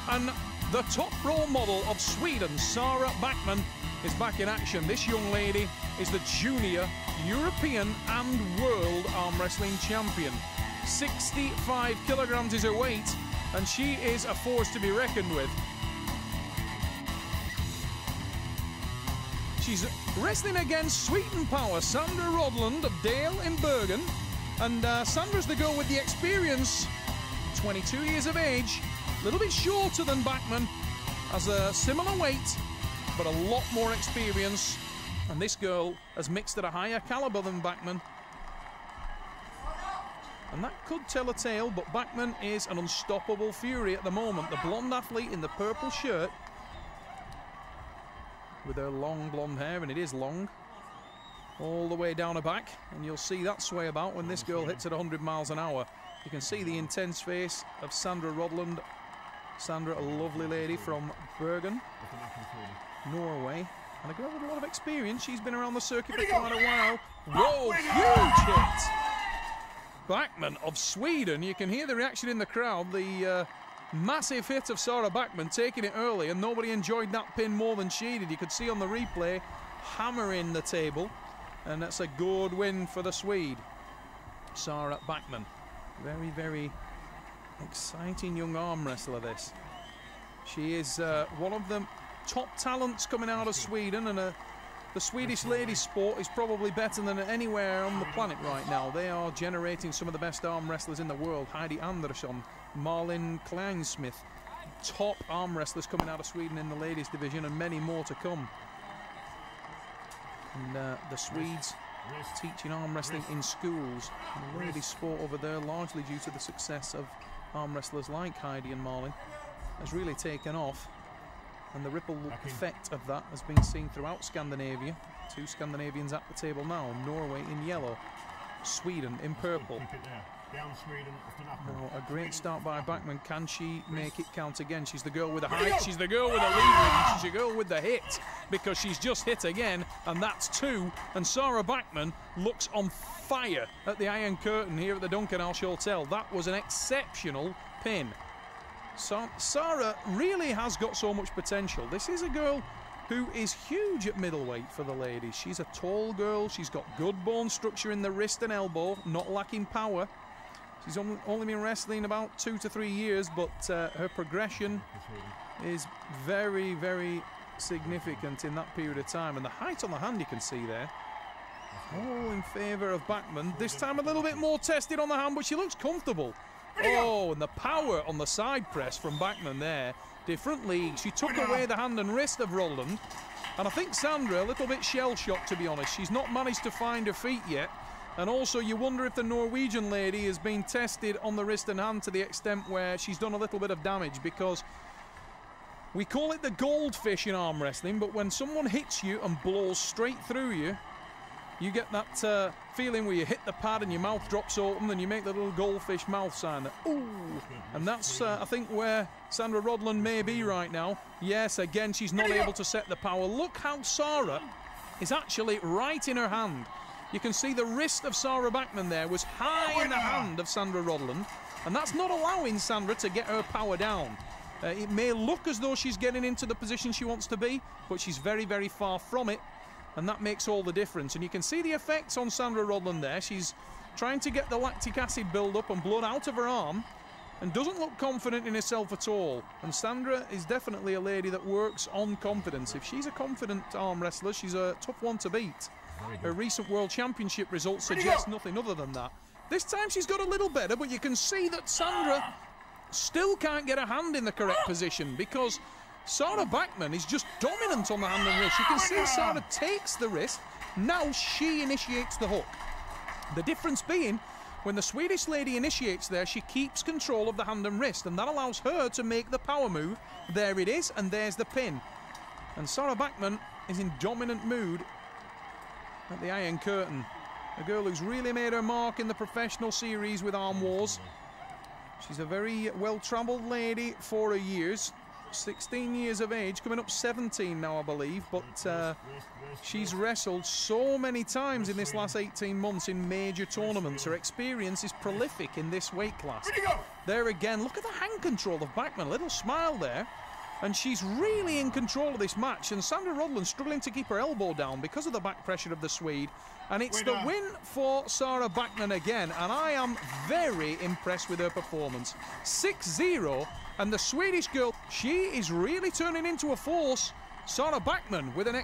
And the top role model of Sweden, Sara Backman, is back in action. This young lady is the junior European and world arm wrestling champion. 65 kilograms is her weight, and she is a force to be reckoned with. She's wrestling against Sweet and Power, Sandra Rodland of Dale in Bergen. And Sandra's the girl with the experience, 22 years of age, a little bit shorter than Backman, has a similar weight, but a lot more experience. And this girl has mixed at a higher caliber than Backman. And that could tell a tale, but Backman is an unstoppable fury at the moment. The blonde athlete in the purple shirt with her long blonde hair, and it is long, all the way down her back. And you'll see that sway about when this girl hits at 100 miles an hour. You can see the intense face of Sandra Rodland. Sandra, a lovely lady from Bergen, Norway, and a girl with a lot of experience. She's been around the circuit for quite a while. Whoa, huge hit! Backman of Sweden, you can hear the reaction in the crowd. The massive hit of Sara Backman, taking it early, and nobody enjoyed that pin more than she did. You could see on the replay, hammering the table, and that's a good win for the Swede, Sara Backman. Very, very exciting young arm wrestler, this. She is one of the top talents coming out of Sweden, and the Swedish ladies sport is probably better than anywhere on the planet right now. They are generating some of the best arm wrestlers in the world. Heidi Andersson, Malin Kleinsmith, top arm wrestlers coming out of Sweden in the ladies division, and many more to come. And the Swedes teaching arm wrestling in schools. And the ladies sport over there, largely due to the success of arm wrestlers like Heidi and Malin, has really taken off. And the ripple effect of that has been seen throughout Scandinavia. Two Scandinavians at the table now. Norway in yellow, Sweden in purple. Oh, a great start by Backman. Can she make it count again? She's the girl with the height. She's the girl with the leverage. She's the girl with the hit, because she's just hit again, and that's two. And Sara Backman looks on fire at the Iron Curtain here at the Duncan Alsh Hotel. That was an exceptional pin. Sara really has got so much potential. This is a girl who is huge at middleweight for the ladies. She's a tall girl. She's got good bone structure in the wrist and elbow, not lacking power. She's only been wrestling about 2 to 3 years, but her progression is very, very significant in that period of time. And the height on the hand you can see there, all in favour of Backman. This time a little bit more tested on the hand, but she looks comfortable. Oh, and the power on the side press from Backman there. Different league. She took away the hand and wrist of Rodland. And I think Sandra, a little bit shell-shocked, to be honest. She's not managed to find her feet yet. And also, you wonder if the Norwegian lady has been tested on the wrist and hand to the extent where she's done a little bit of damage, because we call it the goldfish in arm wrestling, but when someone hits you and blows straight through you, you get that feeling where you hit the pad and your mouth drops open and you make the little goldfish mouth sign. Ooh! And that's, I think, where Sandra Rodland may be right now. Yes, again, she's not able to set the power. Look how Sara is actually right in her hand. You can see the wrist of Sara Backman there was high in the hand of Sandra Rodland, and that's not allowing Sandra to get her power down. It may look as though she's getting into the position she wants to be, but she's very, very far from it. And that makes all the difference. And you can see the effects on Sandra Rodland there. She's trying to get the lactic acid build-up and blood out of her arm, and doesn't look confident in herself at all. And Sandra is definitely a lady that works on confidence. If she's a confident arm wrestler, she's a tough one to beat. Her recent World Championship results suggest nothing other than that. This time she's got a little better, but you can see that Sandra still can't get her hand in the correct position, because Sara Backman is just dominant on the hand and wrist. You can see Sara takes the wrist. Now she initiates the hook. The difference being, when the Swedish lady initiates there, she keeps control of the hand and wrist, and that allows her to make the power move. There it is, and there's the pin. And Sara Backman is in dominant mood at the Iron Curtain. A girl who's really made her mark in the professional series with Arm Wars. She's a very well-travelled lady for her years. 16 years of age, coming up 17 now, I believe, but she's wrestled so many times in this last 18 months in major tournaments. Her experience is prolific in this weight class. There again, look at the hand control of Backman, little smile there. And she's really in control of this match, and Sandra Rodland struggling to keep her elbow down because of the back pressure of the Swede. And it's the win for Sarah Backman again, and I am very impressed with her performance. 6-0, and the Swedish girl, she is really turning into a force. Sarah Backman with an